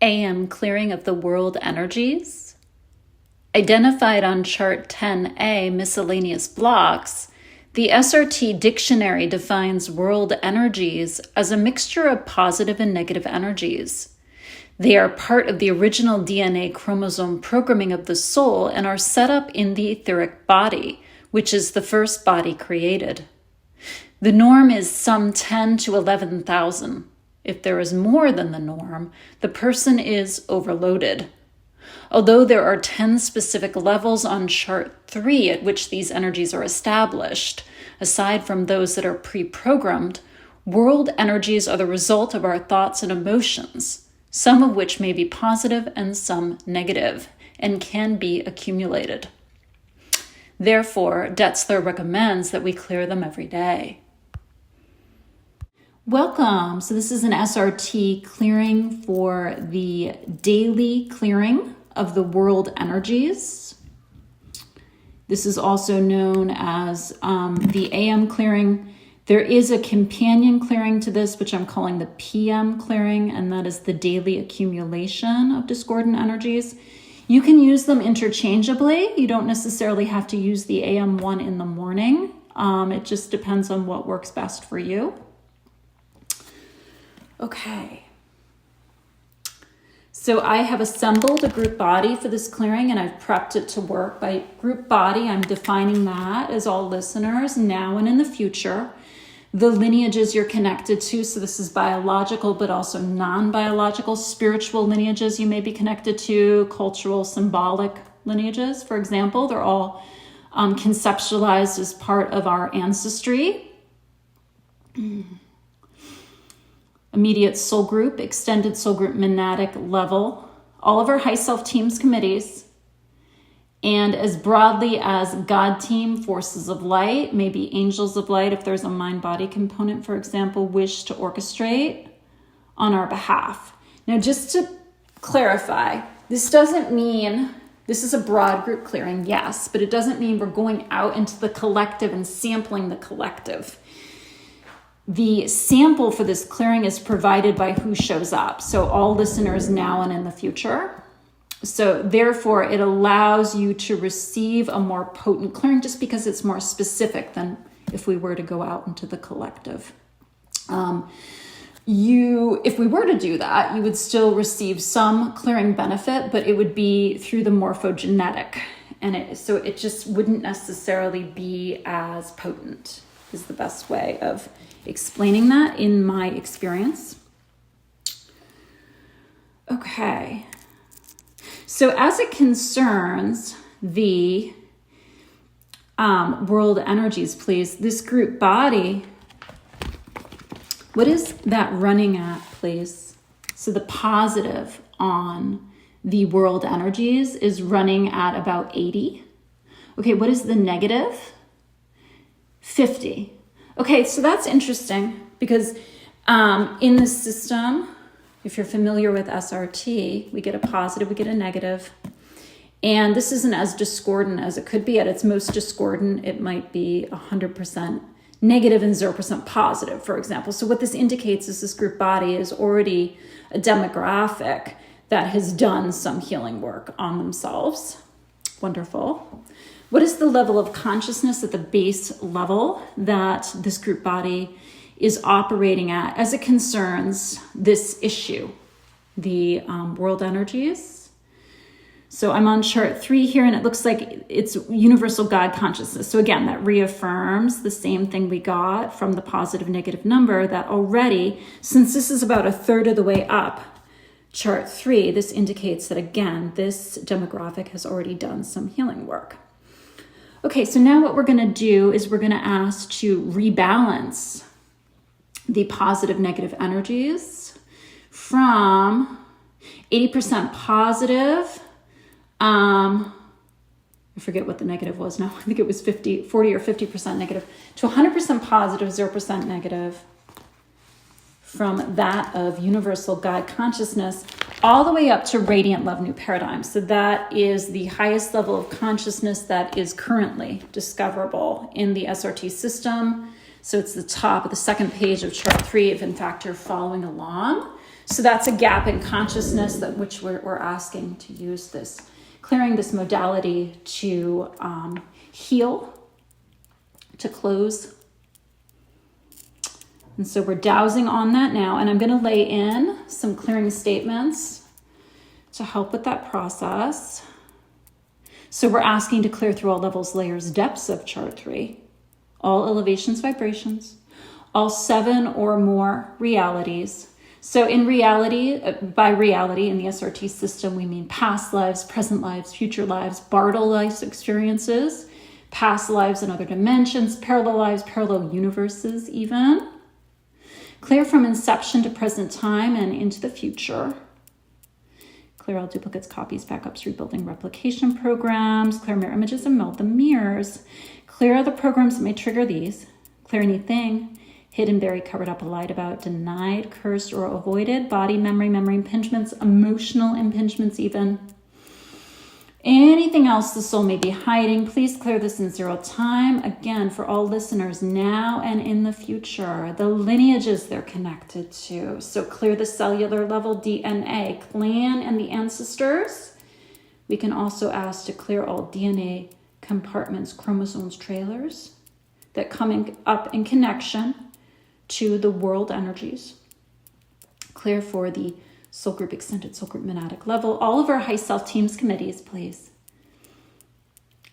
AM clearing of the world energies. Identified on chart 10A, miscellaneous blocks, the SRT dictionary defines world energies as a mixture of positive and negative energies. They are part of the original DNA chromosome programming of the soul and are set up in the etheric body, which is the first body created. The norm is some 10 to 11,000. If there is more than the norm, the person is overloaded. Although there are 10 specific levels on chart 3 at which these energies are established, aside from those that are pre-programmed, world energies are the result of our thoughts and emotions, some of which may be positive and some negative, and can be accumulated. Therefore, Detzler recommends that we clear them every day. Welcome. So this is an SRT clearing for the daily clearing of the world energies. This is also known as the AM clearing. There is a companion clearing to this, which I'm calling the PM clearing, and that is the daily accumulation of discordant energies. You can use them interchangeably. You don't necessarily have to use the AM one in the morning. It just depends on what works best for you. Okay. So I have assembled a group body for this clearing, and I've prepped it to work. By group body, I'm defining that as all listeners now and in the future. The lineages you're connected to, so this is biological, but also non-biological, spiritual lineages you may be connected to, cultural, symbolic lineages, for example. They're all conceptualized as part of our ancestry. Immediate soul group, extended soul group, monadic level, all of our high self teams, committees, and as broadly as God team, forces of light, maybe angels of light, if there's a mind-body component, for example, wish to orchestrate on our behalf. Now, just to clarify, this doesn't mean, this is a broad group clearing, yes, but it doesn't mean we're going out into the collective and sampling the collective. The sample for this clearing is provided by who shows up. So all listeners now and in the future. So therefore, it allows you to receive a more potent clearing just because it's more specific than if we were to go out into the collective. If we were to do that, you would still receive some clearing benefit, but it would be through the morphogenetic. And so it just wouldn't necessarily be as potent, is the best way of explaining that in my experience. Okay. So as it concerns the world energies, please, this group body, what is that running at, please? So the positive on the world energies is running at about 80. Okay, what is the negative? 50. Okay, so that's interesting because in the system, if you're familiar with SRT, we get a positive, we get a negative. And this isn't as discordant as it could be. At its most discordant, it might be 100% negative and 0% positive, for example. So what this indicates is this group body is already a demographic that has done some healing work on themselves. Wonderful. What is the level of consciousness at the base level that this group body is operating at as it concerns this issue, the world energies? So I'm on chart 3 here, and it looks like it's universal God consciousness. So again, that reaffirms the same thing we got from the positive negative number, that already, since this is about a third of the way up, chart 3, this indicates that, again, this demographic has already done some healing work. Okay, so now what we're going to do is we're going to ask to rebalance the positive negative energies from 80% positive. I forget what the negative was now. I think it was 40 or 50% negative to 100% positive, 0% negative, from that of universal God consciousness all the way up to radiant love new paradigm. So that is the highest level of consciousness that is currently discoverable in the SRT system. So it's the top of the second page of chart 3 if in fact you're following along. So that's a gap in consciousness that which we're asking to use this, clearing this modality to heal, to close. And so we're dowsing on that now, and I'm going to lay in some clearing statements to help with that process. So we're asking to clear through all levels, layers, depths of chart 3, all elevations, vibrations, all 7 or more realities. So in reality, by reality in the SRT system, we mean past lives, present lives, future lives, Bartle life experiences, past lives in other dimensions, parallel lives, parallel universes even. Clear from inception to present time and into the future. Clear all duplicates, copies, backups, rebuilding, replication programs. Clear mirror images and melt the mirrors. Clear the programs that may trigger these. Clear anything hidden, buried, covered up, lied about, denied, cursed, or avoided. Body, memory impingements, emotional impingements even. Anything else the soul may be hiding, please clear this in 0 time. Again, for all listeners now and in the future, the lineages they're connected to. So clear the cellular level DNA, clan, and the ancestors. We can also ask to clear all DNA compartments, chromosomes, trailers that come up in connection to the world energies. Clear for the soul group, extended soul group, monadic level, all of our high self teams, committees, please.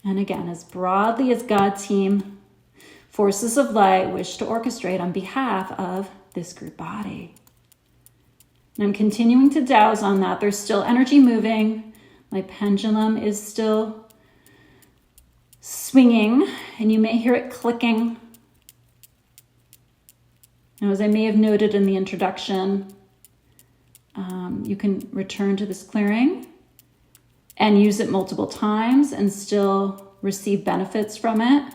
And again, as broadly as God team, forces of light wish to orchestrate on behalf of this group body. And I'm continuing to douse on that. There's still energy moving. My pendulum is still swinging, and you may hear it clicking. Now, as I may have noted in the introduction, you can return to this clearing and use it multiple times and still receive benefits from it.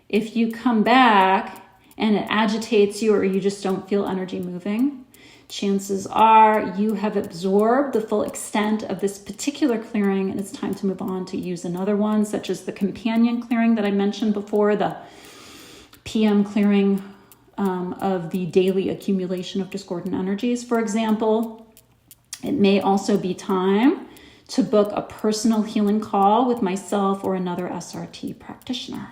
If you come back and it agitates you or you just don't feel energy moving, chances are you have absorbed the full extent of this particular clearing and it's time to move on to use another one, such as the companion clearing that I mentioned before, the PM clearing of the daily accumulation of discordant energies, for example. It may also be time to book a personal healing call with myself or another SRT practitioner.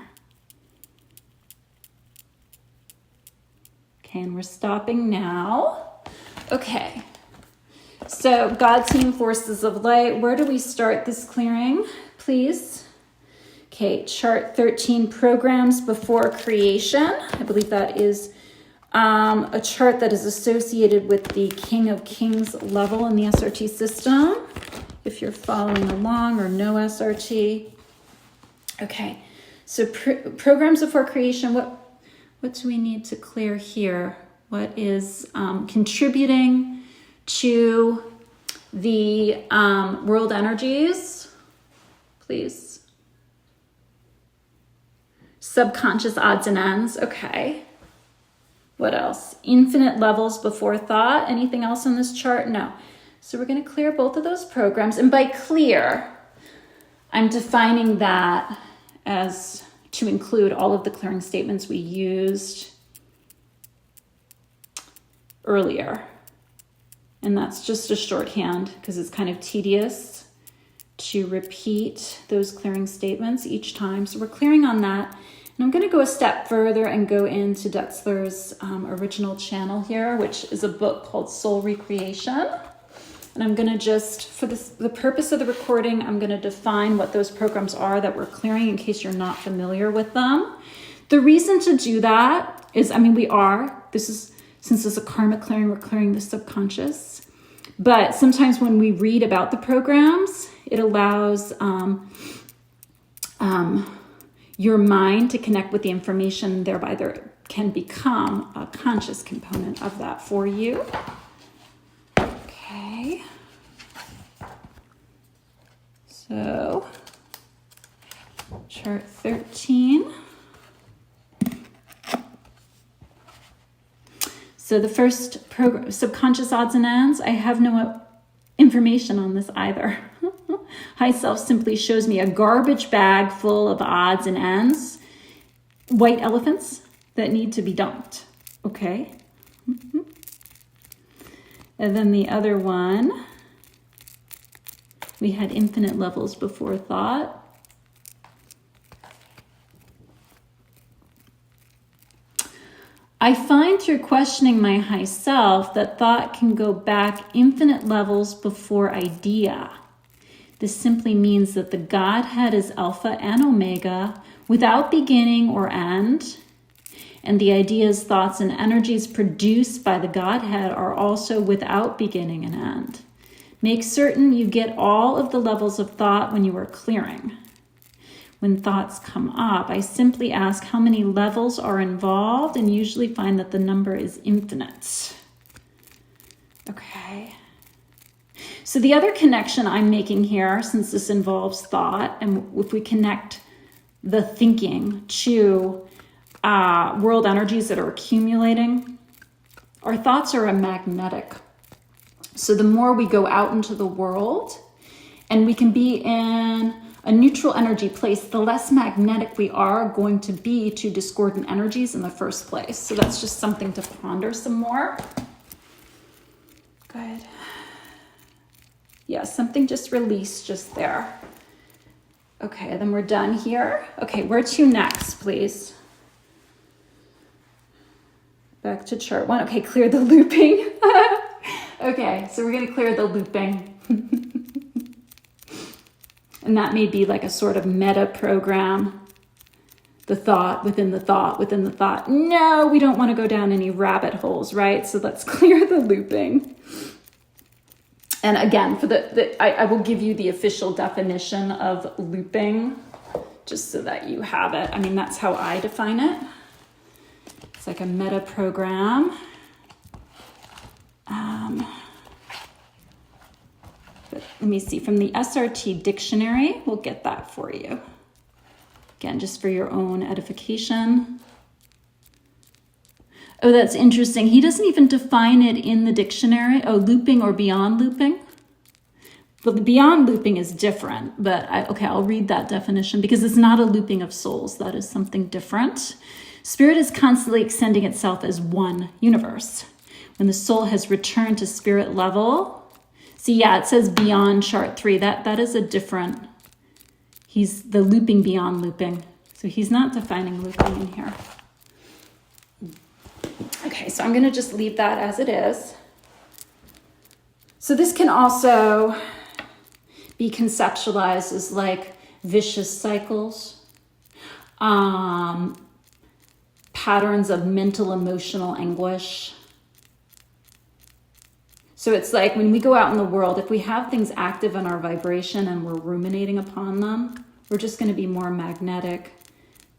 Okay, and we're stopping now. Okay, so God team, forces of light, where do we start this clearing, please? Okay, chart 13, programs before creation. I believe that is a chart that is associated with the King of Kings level in the SRT system, if you're following along or no SRT. Okay, so programs before creation, what do we need to clear here? What is contributing to the world energies, please? Subconscious odds and ends, okay. What else? Infinite levels before thought. Anything else on this chart? No. So we're going to clear both of those programs. And by clear, I'm defining that as to include all of the clearing statements we used earlier. And that's just a shorthand because it's kind of tedious to repeat those clearing statements each time. So we're clearing on that. And I'm going to go a step further and go into Detzler's original channel here, which is a book called Soul Recreation. And I'm going to just, for the purpose of the recording, I'm going to define what those programs are that we're clearing in case you're not familiar with them. The reason to do that is, since it's a karmic clearing, we're clearing the subconscious. But sometimes when we read about the programs, it allows your mind to connect with the information, thereby there can become a conscious component of that for you. Okay. So, chart 13. So the first program, subconscious odds and ends, I have no information on this either. High Self simply shows me a garbage bag full of odds and ends, white elephants that need to be dumped. Okay. And then the other one, we had infinite levels before thought. I find through questioning my high self that thought can go back infinite levels before idea. This simply means that the Godhead is Alpha and Omega without beginning or end, and the ideas, thoughts, and energies produced by the Godhead are also without beginning and end. Make certain you get all of the levels of thought when you are clearing. When thoughts come up, I simply ask how many levels are involved and usually find that the number is infinite. Okay. So the other connection I'm making here, since this involves thought, and if we connect the thinking to world energies that are accumulating, our thoughts are a magnetic. So the more we go out into the world and we can be in a neutral energy place, the less magnetic we are going to be to discordant energies in the first place. So that's just something to ponder some more. Good. Yeah, something just released just there. Okay, then we're done here. Okay, where to next, please? Back to chart 1. Okay, clear the looping. Okay, so we're going to clear the looping. And that may be like a sort of meta program. The thought within the thought within the thought. No, we don't want to go down any rabbit holes, right? So let's clear the looping. And again, for I will give you the official definition of looping, just so that you have it. I mean, that's how I define it. It's like a meta program. But let me see, from the SRT dictionary, we'll get that for you. Again, just for your own edification. Oh, that's interesting. He doesn't even define it in the dictionary. Oh, looping or beyond looping. But the beyond looping is different. But I'll read that definition because it's not a looping of souls. That is something different. Spirit is constantly extending itself as one universe. When the soul has returned to spirit level, see, yeah, it says beyond chart 3. That is a different, he's the looping beyond looping. So he's not defining looping in here. Okay, so I'm going to just leave that as it is. So this can also be conceptualized as like vicious cycles, patterns of mental, emotional anguish. So it's like when we go out in the world, if we have things active in our vibration and we're ruminating upon them, we're just going to be more magnetic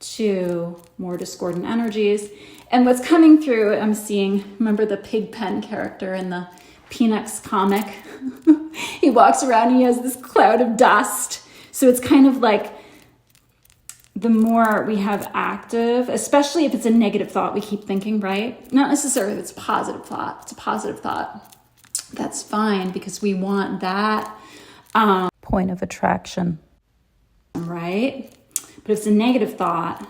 to more discordant energies. And what's coming through, I'm seeing, remember the Pigpen character in the Peanuts comic? He walks around and he has this cloud of dust. So it's kind of like the more we have active, especially if it's a negative thought we keep thinking, right? Not necessarily if it's a positive thought. It's a positive thought. That's fine because we want that point of attraction, right? But if it's a negative thought,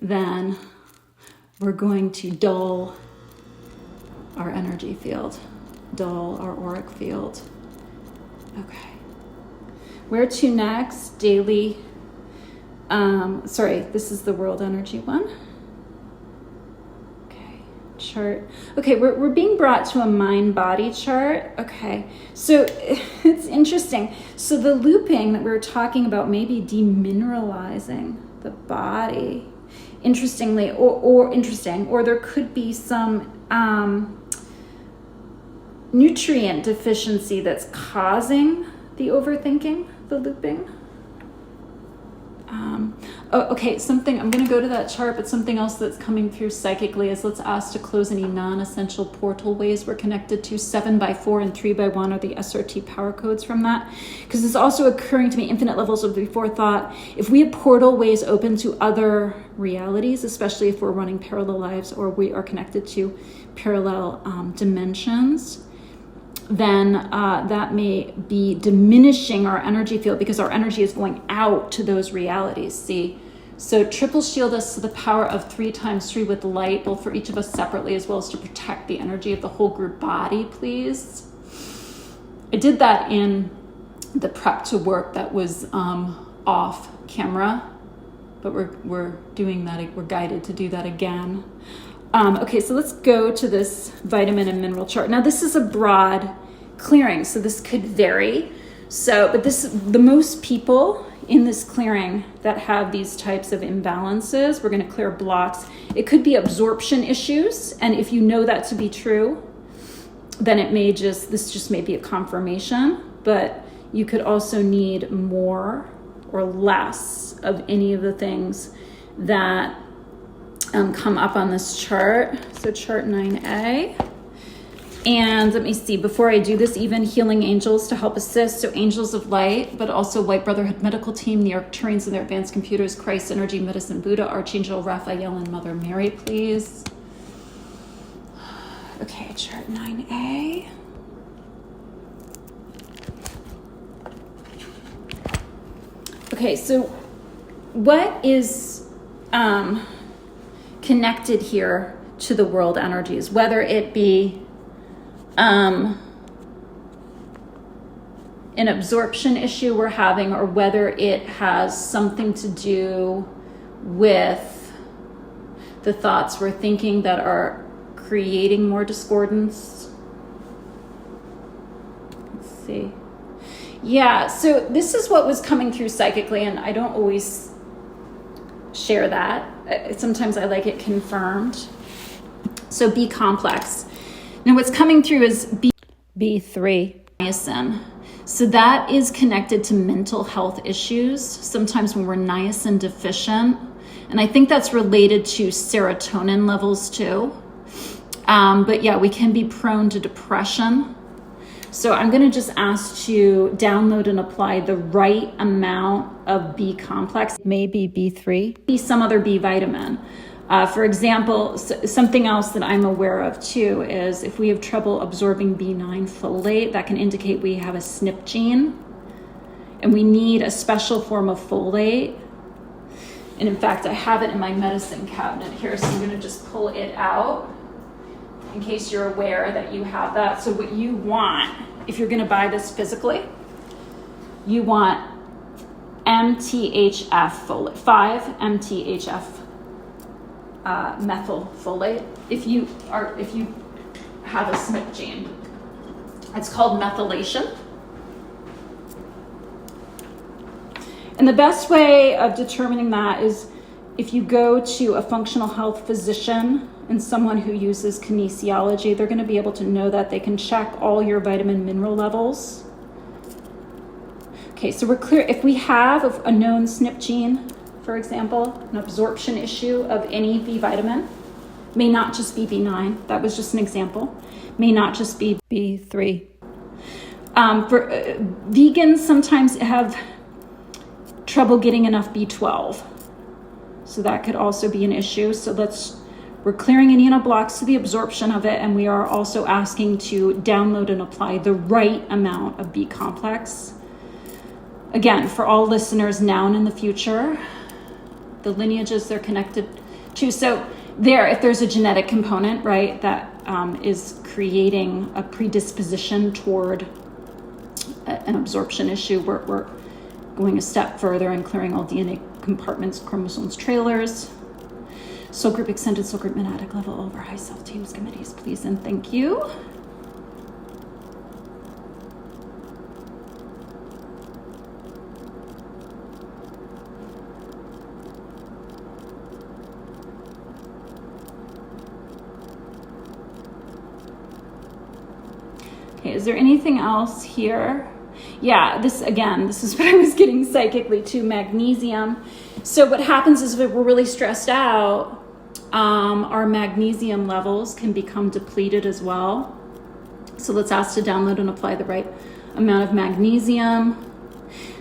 then we're going to dull our energy field, dull our auric field. Okay. Where to next? Daily. This is the world energy one. Chart. Okay, we're being brought to a mind-body chart. Okay, so it's interesting. So the looping that we were talking about may be demineralizing the body. Interestingly, or there could be some nutrient deficiency that's causing the overthinking, the looping. Okay, I'm going to go to that chart, but something else that's coming through psychically is let's ask to close any non-essential portal ways we're connected to. 7x4 and 3x1 are the SRT power codes from that. Because it's also occurring to me infinite levels of before thought. If we have portal ways open to other realities, especially if we're running parallel lives or we are connected to parallel dimensions, then that may be diminishing our energy field because our energy is going out to those realities. See, So triple shield us to the power of 3 times 3 with light, both for each of us separately, as well as to protect the energy of the whole group body, please. I did that in the prep to work that was off camera, but we're doing that. We're guided to do that again. Okay, so let's go to this vitamin and mineral chart. Now this is a broad clearing, so this could vary. But the most people in this clearing that have these types of imbalances, we're going to clear blocks. It could be absorption issues, and if you know that to be true, then this just may be a confirmation, but you could also need more or less of any of the things that come up on this chart. So chart 9A. And let me see, before I do this, even healing angels to help assist. So angels of light, but also White Brotherhood medical team, the Arcturians and their advanced computers, Christ, Energy, Medicine, Buddha, Archangel, Raphael, and Mother Mary, please. Okay, chart 9A. Okay, so what is connected here to the world energies, whether it be an absorption issue we're having, or whether it has something to do with the thoughts we're thinking that are creating more discordance. Let's see. Yeah, so this is what was coming through psychically, and I don't always share that. Sometimes I like it confirmed. So B complex. Now what's coming through is B3, niacin. So that is connected to mental health issues, sometimes when we're niacin deficient. And I think that's related to serotonin levels too. But yeah, we can be prone to depression. So I'm going to just ask to download and apply the right amount of B complex, maybe B3, be some other B vitamin. For example, something else that I'm aware of too is if we have trouble absorbing B9 folate, that can indicate we have a SNP gene, and we need a special form of folate. And in fact, I have it in my medicine cabinet here, so I'm going to just pull it out in case you're aware that you have that. So what you want, if you're going to buy this physically, you want MTHF folate, 5 MTHF methylfolate. If you have a SNP gene, it's called methylation. And the best way of determining that is if you go to a functional health physician and someone who uses kinesiology, they're going to be able to know that. They can check all your vitamin mineral levels. Okay, so we're clear. If we have a known SNP gene, for example, an absorption issue of any B vitamin, may not just be B9, that was just an example, may not just be B3. Vegans sometimes have trouble getting enough B12, so that could also be an issue. So we're clearing any blocks to the absorption of it, and we are also asking to download and apply the right amount of B complex. Again, for all listeners now and in the future, the lineages they're connected to. So if there's a genetic component, right, that is creating a predisposition toward an absorption issue, we're going a step further and clearing all DNA compartments, chromosomes, trailers, soul group extended, soul group monadic level, over high self teams, committees, please, and thank you. Okay, is there anything else here? Yeah, this is what I was getting psychically too, magnesium. So what happens is if we're really stressed out, our magnesium levels can become depleted as well. So let's ask to download and apply the right amount of magnesium.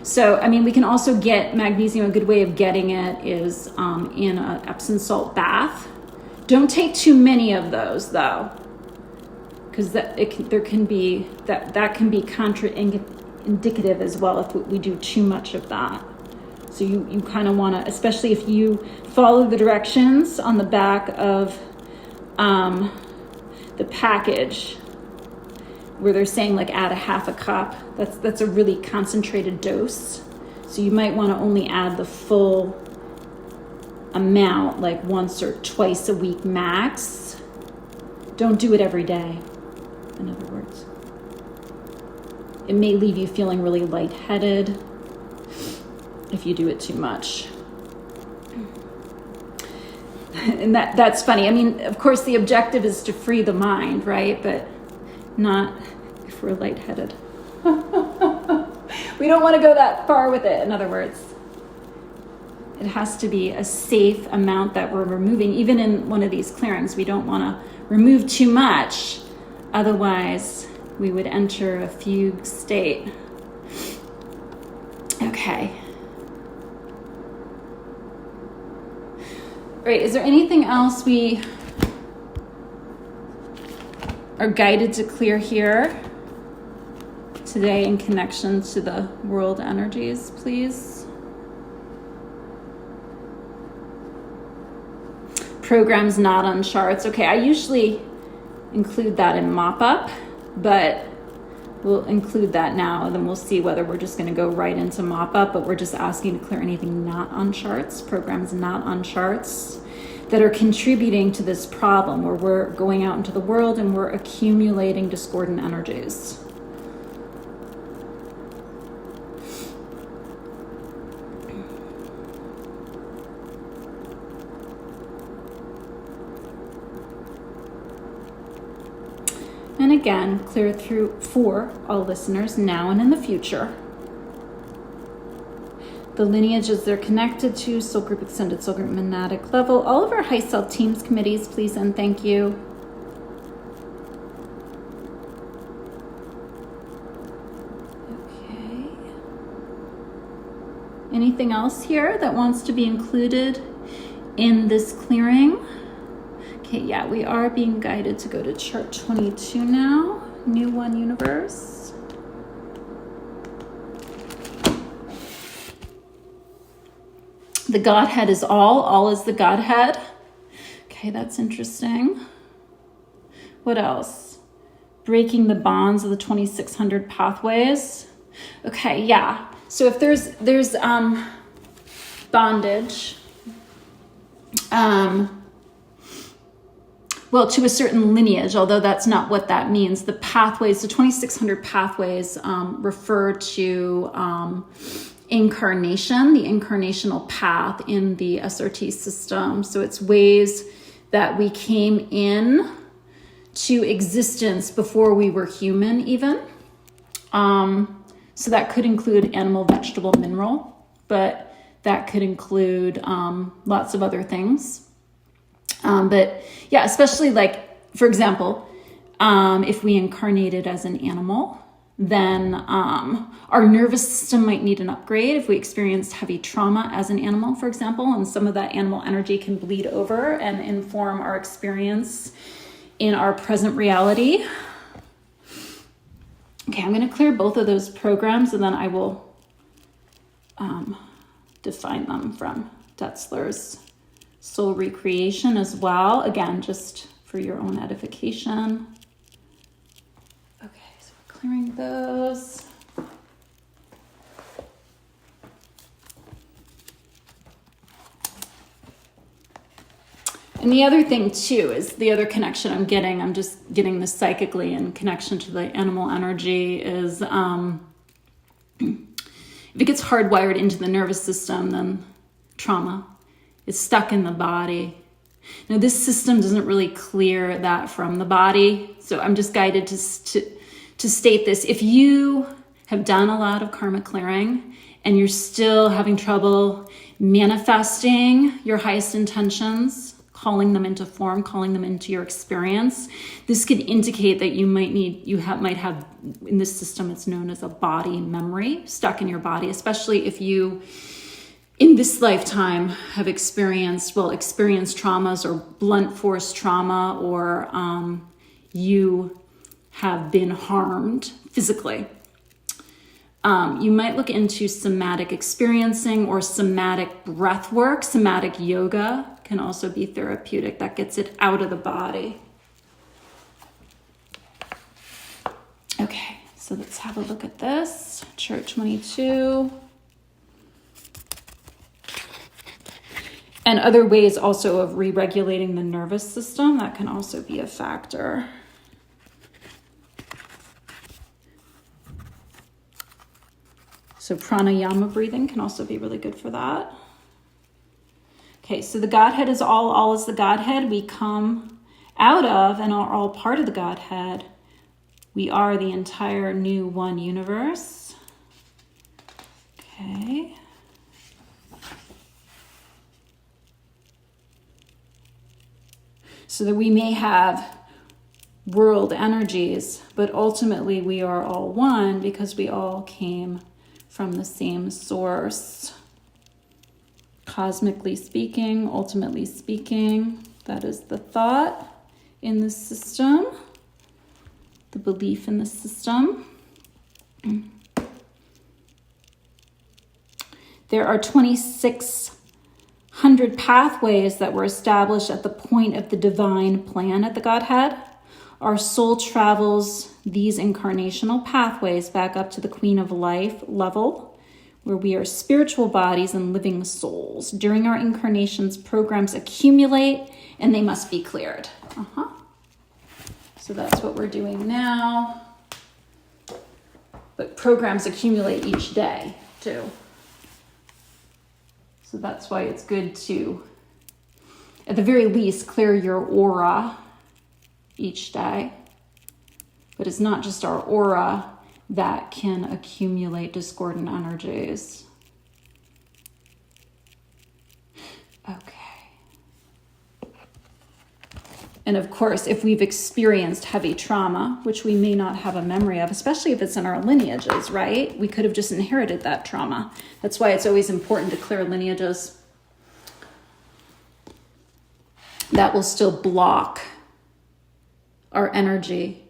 So, I mean, we can also get magnesium. A good way of getting it is in an Epsom salt bath. Don't take too many of those though, because that can be contraindicative as well if we do too much of that. So you kind of want to, especially if you follow the directions on the back of the package, where they're saying like add a half a cup. That's a really concentrated dose. So you might want to only add the full amount, like once or twice a week max. Don't do it every day, in other words. It may leave you feeling really lightheaded if you do it too much. And that's funny. I mean, of course, the objective is to free the mind, right? But not if we're lightheaded. We don't want to go that far with it, in other words. It has to be a safe amount that we're removing. Even in one of these clearings, we don't want to remove too much. Otherwise, we would enter a fugue state. Okay. All right, is there anything else we are guided to clear here today in connection to the world energies, please? Programs not on charts. Okay, I usually include that in mop-up, but we'll include that now, and then we'll see whether we're just going to go right into mop-up, but we're just asking to clear anything not on charts, programs not on charts that are contributing to this problem where we're going out into the world and we're accumulating discordant energies. And again, clear through for all listeners now and in the future. The lineages they're connected to, soul group, extended soul group, monadic level. All of our high self teams, committees, please and thank you. Okay. Anything else here that wants to be included in this clearing? Okay, yeah, we are being guided to go to chart 22 now. New One Universe. The Godhead is all is the Godhead. Okay, that's interesting. What else? Breaking the bonds of the 2600 pathways. Okay, yeah. So if there's bondage, well, to a certain lineage, although that's not what that means. The pathways, the 2600 pathways refer to incarnation, the incarnational path in the SRT system. So it's ways that we came in to existence before we were human even. So that could include animal, vegetable, mineral, but that could include lots of other things. But yeah, especially like, for example, if we incarnated as an animal, then our nervous system might need an upgrade if we experienced heavy trauma as an animal, for example, and some of that animal energy can bleed over and inform our experience in our present reality. Okay, I'm going to clear both of those programs and then I will define them from Detzler's soul recreation as well. Again, just for your own edification. Okay, so we're clearing those. And the other thing too is the other connection I'm just getting this psychically in connection to the animal energy is if it gets hardwired into the nervous system, then trauma is stuck in the body. Now this system doesn't really clear that from the body. So I'm just guided to state this. If you have done a lot of karma clearing and you're still having trouble manifesting your highest intentions, calling them into form, calling them into your experience, this could indicate that you might have in this system, it's known as a body memory stuck in your body, especially if you in this lifetime have experienced traumas or blunt force trauma, or you have been harmed physically. You might look into somatic experiencing or somatic breath work. Somatic yoga can also be therapeutic. That gets it out of the body. Okay, so let's have a look at this. Chart 22. And other ways also of re-regulating the nervous system, that can also be a factor. So pranayama breathing can also be really good for that. Okay, so the Godhead is all is the Godhead. We come out of and are all part of the Godhead. We are the entire new one universe. Okay. So that we may have world energies, but ultimately we are all one because we all came from the same source. Cosmically speaking, ultimately speaking, that is the thought in the system, the belief in the system. There are 2,600 pathways that were established at the point of the divine plan at the Godhead. Our soul travels these incarnational pathways back up to the Queen of Life level, where we are spiritual bodies and living souls. During our incarnations, programs accumulate and they must be cleared. So that's what we're doing now. But programs accumulate each day too. So that's why it's good to, at the very least, clear your aura each day. But it's not just our aura that can accumulate discordant energies. Okay. And of course, if we've experienced heavy trauma, which we may not have a memory of, especially if it's in our lineages, right? We could have just inherited that trauma. That's why it's always important to clear lineages. That will still block our energy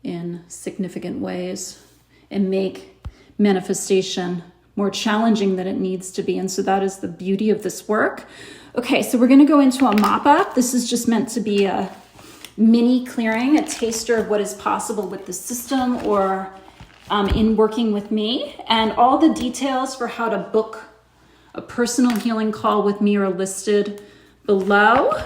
in significant ways and make manifestation more challenging than it needs to be. And so that is the beauty of this work. Okay, so we're going to go into a mop-up. This is just meant to be a mini clearing, a taster of what is possible with the system or in working with me. And all the details for how to book a personal healing call with me are listed below.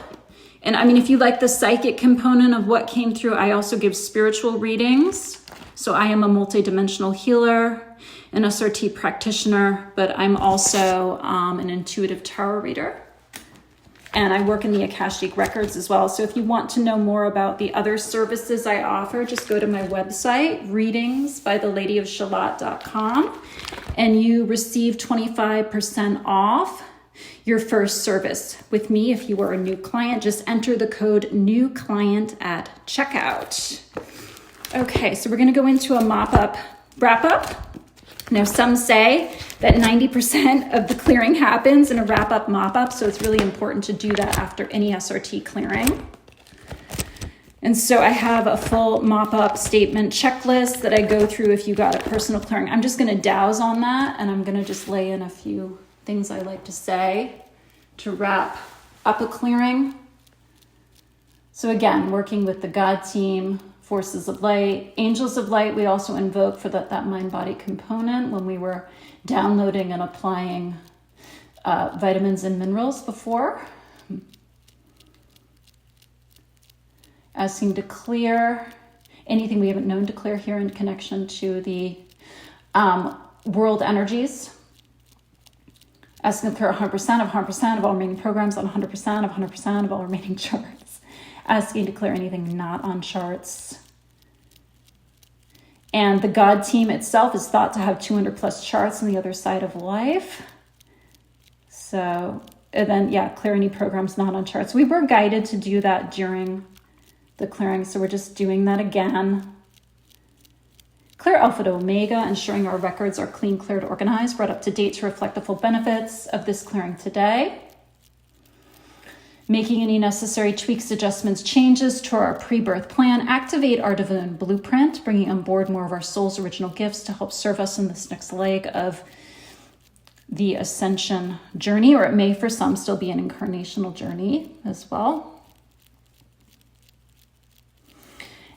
And I mean, if you like the psychic component of what came through, I also give spiritual readings. So I am a multidimensional healer, an SRT practitioner, but I'm also an intuitive tarot reader. And I work in the Akashic Records as well. So if you want to know more about the other services I offer, just go to my website, readingsbytheladyofshalott.com, and you receive 25% off your first service with me. If you are a new client, just enter the code new client at checkout. Okay, so we're going to go into a mop-up wrap-up. Now, some say that 90% of the clearing happens in a wrap-up mop-up, so it's really important to do that after any SRT clearing. And so I have a full mop-up statement checklist that I go through if you got a personal clearing. I'm just going to douse on that, and I'm going to just lay in a few things I like to say to wrap up a clearing. So again, working with the God team, forces of light, angels of light, we also invoke for that mind-body component when we were downloading and applying vitamins and minerals before. Asking to clear anything we haven't known to clear here in connection to the world energies. Asking to clear 100% of 100% of all remaining programs on 100% of 100% of all remaining charts. Asking to clear anything not on charts. And the God team itself is thought to have 200 plus charts on the other side of life. So, and then, yeah, clear any programs not on charts. We were guided to do that during the clearing, so we're just doing that again. Clear Alpha to Omega, ensuring our records are clean, cleared, organized, brought up to date to reflect the full benefits of this clearing today. making any necessary tweaks, adjustments, changes to our pre-birth plan, activate our divine blueprint, bringing on board more of our soul's original gifts to help serve us in this next leg of the ascension journey, or it may for some still be an incarnational journey as well.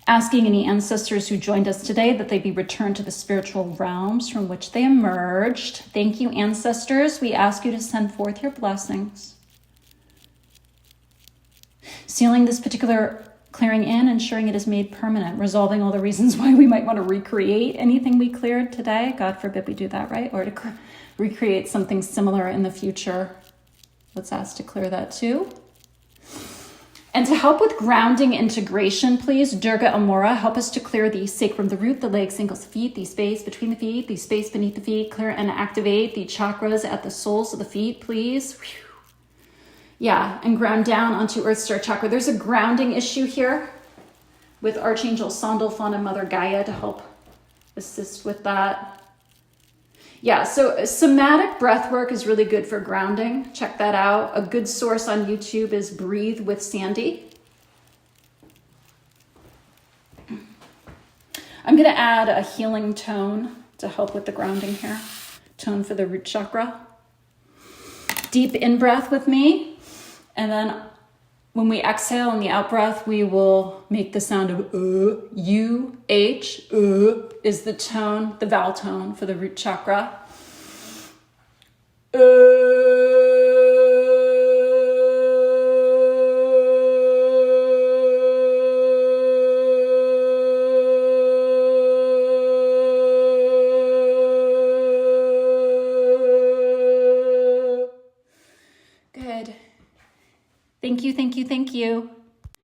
Asking any ancestors who joined us today that they be returned to the spiritual realms from which they emerged. Thank you, ancestors. We ask you to send forth your blessings. Sealing this particular clearing in, ensuring it is made permanent, resolving all the reasons why we might want to recreate anything we cleared today. God forbid we do that, right? Or to recreate something similar in the future. Let's ask to clear that too. And to help with grounding integration, please, Durga Amora, help us to clear the sacrum, the root, the legs, ankles, feet, the space between the feet, the space beneath the feet, clear and activate the chakras at the soles of the feet, please. Whew. Yeah, and ground down onto Earth Star Chakra. There's a grounding issue here with Archangel Sandalphon and Mother Gaia to help assist with that. Yeah, so somatic breath work is really good for grounding. Check that out. A good source on YouTube is Breathe with Sandy. I'm going to add a healing tone to help with the grounding here. Tone for the root chakra. Deep in-breath with me. And then when we exhale in the out-breath, we will make the sound of U-H. Is the tone, the vowel tone for the root chakra. Good. Thank you, thank you, thank you.